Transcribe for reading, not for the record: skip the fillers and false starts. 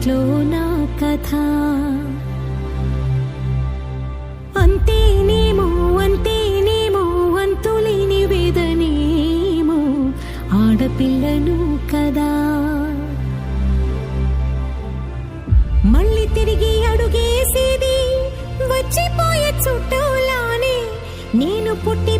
ఇంట్లో నా కథ అంతేనేమో అంతేనేమో అంతులేని వేదనేమో ఆడపిల్లను కదా మళ్ళీ తిరిగి అడుగేసేది వచ్చిపోయే చుట్టూలానే నేను పుట్టి